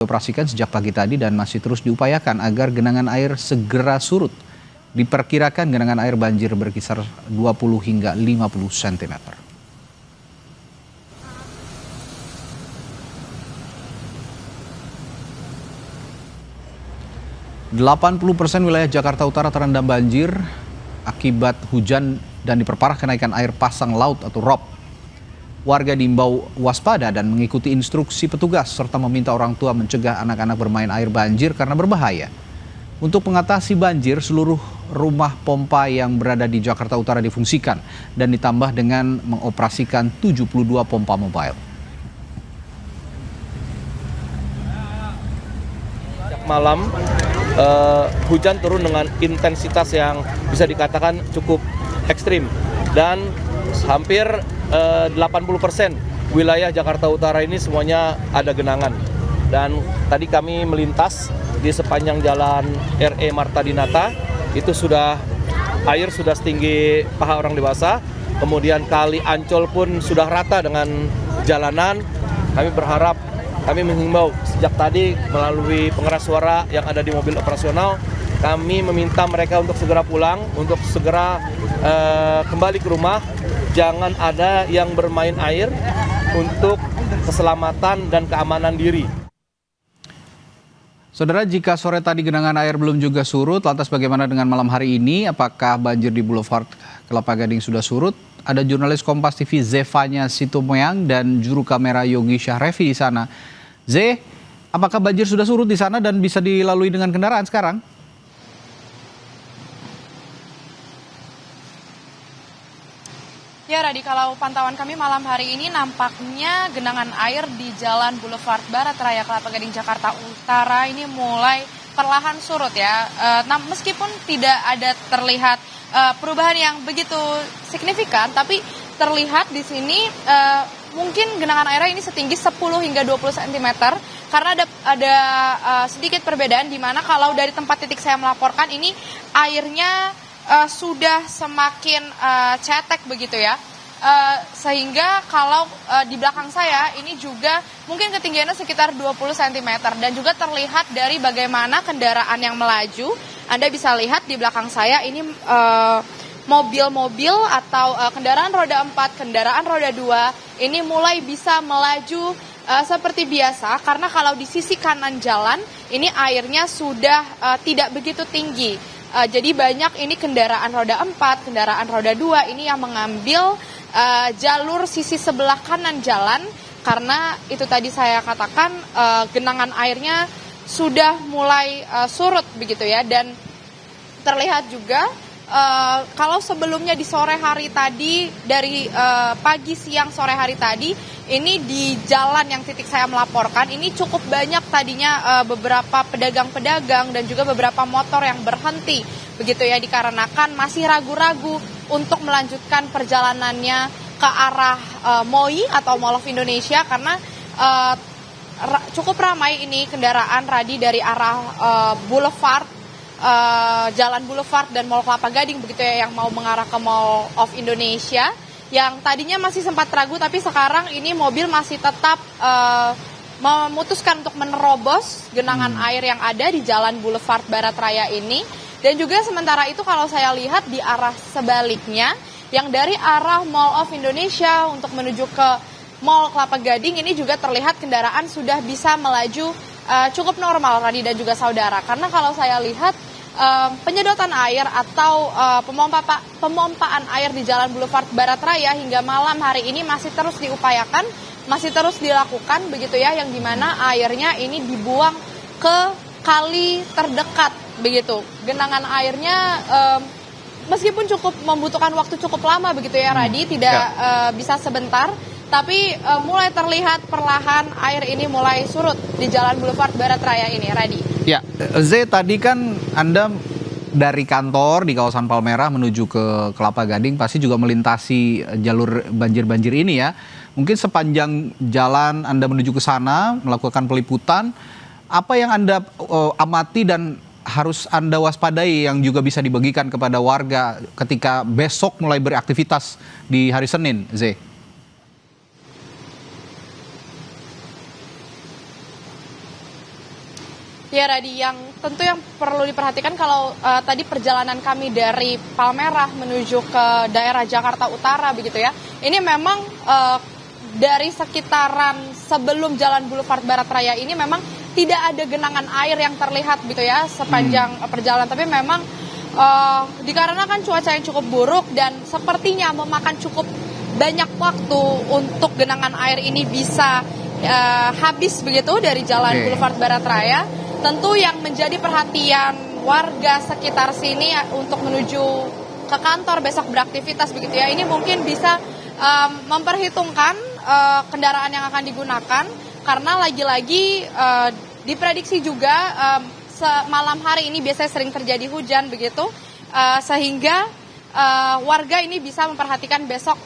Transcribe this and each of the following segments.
dioperasikan sejak pagi tadi dan masih terus diupayakan agar genangan air segera surut. Diperkirakan genangan air banjir berkisar 20 hingga 50 cm. % wilayah Jakarta Utara terendam banjir akibat hujan dan diperparah kenaikan air pasang laut atau ROP. Warga diimbau waspada dan mengikuti instruksi petugas serta meminta orang tua mencegah anak-anak bermain air banjir karena berbahaya. Untuk mengatasi banjir, seluruh rumah pompa yang berada di Jakarta Utara difungsikan dan ditambah dengan mengoperasikan 72 pompa mobile. Sejak malam, hujan turun dengan intensitas yang bisa dikatakan cukup ekstrim dan hampir 80% wilayah Jakarta Utara ini semuanya ada genangan. Dan tadi kami melintas di sepanjang jalan RE Marta Dinata, itu air sudah setinggi paha orang dewasa. Kemudian kali Ancol pun sudah rata dengan jalanan. Kami menghimbau sejak tadi melalui pengeras suara yang ada di mobil operasional, kami meminta mereka untuk segera pulang, untuk segera kembali ke rumah. Jangan ada yang bermain air untuk keselamatan dan keamanan diri. Saudara, jika sore tadi genangan air belum juga surut, lantas bagaimana dengan malam hari ini? Apakah banjir di Boulevard Kelapa Gading sudah surut? Ada jurnalis Kompas TV Zevanya Sitomoyang dan juru kamera Yogi Syahrevi di sana. Apakah banjir sudah surut di sana dan bisa dilalui dengan kendaraan sekarang? Ya Radi, kalau pantauan kami malam hari ini nampaknya genangan air di Jalan Boulevard Barat Raya Kelapa Gading Jakarta Utara ini mulai perlahan surut ya. Nah, meskipun tidak ada terlihat perubahan yang begitu signifikan, tapi terlihat di sini mungkin genangan airnya ini setinggi 10 hingga 20 cm karena ada sedikit perbedaan di mana kalau dari tempat titik saya melaporkan ini airnya sudah semakin cetek begitu ya, sehingga kalau di belakang saya ini juga mungkin ketinggiannya sekitar 20 cm dan juga terlihat dari bagaimana kendaraan yang melaju. Anda bisa lihat di belakang saya ini mobil-mobil atau kendaraan roda 4, kendaraan roda 2 ini mulai bisa melaju seperti biasa karena kalau di sisi kanan jalan ini airnya sudah tidak begitu tinggi. Jadi banyak ini kendaraan roda 4, kendaraan roda 2 ini yang mengambil jalur sisi sebelah kanan jalan karena itu tadi saya katakan genangan airnya sudah mulai surut begitu ya. Dan terlihat juga kalau sebelumnya di sore hari tadi dari pagi siang sore hari tadi ini di jalan yang titik saya melaporkan ini cukup banyak tadinya beberapa pedagang-pedagang dan juga beberapa motor yang berhenti begitu ya, dikarenakan masih ragu-ragu untuk melanjutkan perjalanannya ke arah MOI atau Mall of Indonesia karena cukup ramai ini kendaraan Radi dari arah Boulevard, Jalan Boulevard dan Mall Kelapa Gading begitu ya yang mau mengarah ke Mall of Indonesia. Yang tadinya masih sempat ragu tapi sekarang ini mobil masih tetap memutuskan untuk menerobos genangan air yang ada di Jalan Boulevard Barat Raya ini. Dan juga sementara itu kalau saya lihat di arah sebaliknya yang dari arah Mall of Indonesia untuk menuju ke Mall Kelapa Gading ini juga terlihat kendaraan sudah bisa melaju cukup normal Radi dan juga saudara. Karena kalau saya lihat penyedotan air atau pemompaan air di Jalan Boulevard Barat Raya hingga malam hari ini masih terus diupayakan, masih terus dilakukan begitu ya, yang dimana airnya ini dibuang ke kali terdekat begitu. Genangan airnya meskipun cukup membutuhkan waktu cukup lama begitu ya Radi, tidak bisa sebentar, tapi mulai terlihat perlahan air ini mulai surut di Jalan Boulevard Barat Raya ini Radi. Ya, tadi kan Anda dari kantor di kawasan Palmerah menuju ke Kelapa Gading pasti juga melintasi jalur banjir-banjir ini ya. Mungkin sepanjang jalan Anda menuju ke sana melakukan peliputan, apa yang Anda amati dan harus Anda waspadai yang juga bisa dibagikan kepada warga ketika besok mulai beraktivitas di hari Senin, Ya Radi, yang tentu yang perlu diperhatikan kalau tadi perjalanan kami dari Palmerah menuju ke daerah Jakarta Utara begitu ya, ini memang dari sekitaran sebelum Jalan Boulevard Barat Raya ini memang tidak ada genangan air yang terlihat gitu ya sepanjang perjalanan, tapi memang dikarenakan cuaca yang cukup buruk dan sepertinya memakan cukup banyak waktu untuk genangan air ini bisa habis begitu dari Jalan Boulevard Barat Raya. Tentu yang menjadi perhatian warga sekitar sini untuk menuju ke kantor besok beraktivitas begitu ya, ini mungkin bisa memperhitungkan kendaraan yang akan digunakan karena lagi-lagi diprediksi juga malam hari ini biasanya sering terjadi hujan begitu, sehingga warga ini bisa memperhatikan besok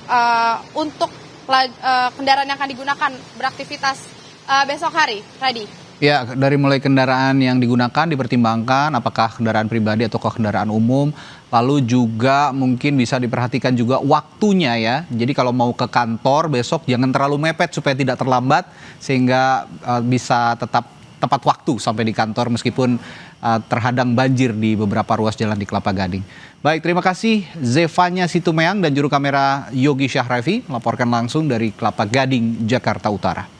untuk kendaraan yang akan digunakan beraktivitas besok hari, Radi. Ya, dari mulai kendaraan yang digunakan dipertimbangkan apakah kendaraan pribadi atau kendaraan umum, lalu juga mungkin bisa diperhatikan juga waktunya ya. Jadi kalau mau ke kantor besok jangan terlalu mepet supaya tidak terlambat sehingga bisa tetap tepat waktu sampai di kantor meskipun terhadang banjir di beberapa ruas jalan di Kelapa Gading. Baik, terima kasih Zevanya Situmeang dan juru kamera Yogi Syahrafi melaporkan langsung dari Kelapa Gading, Jakarta Utara.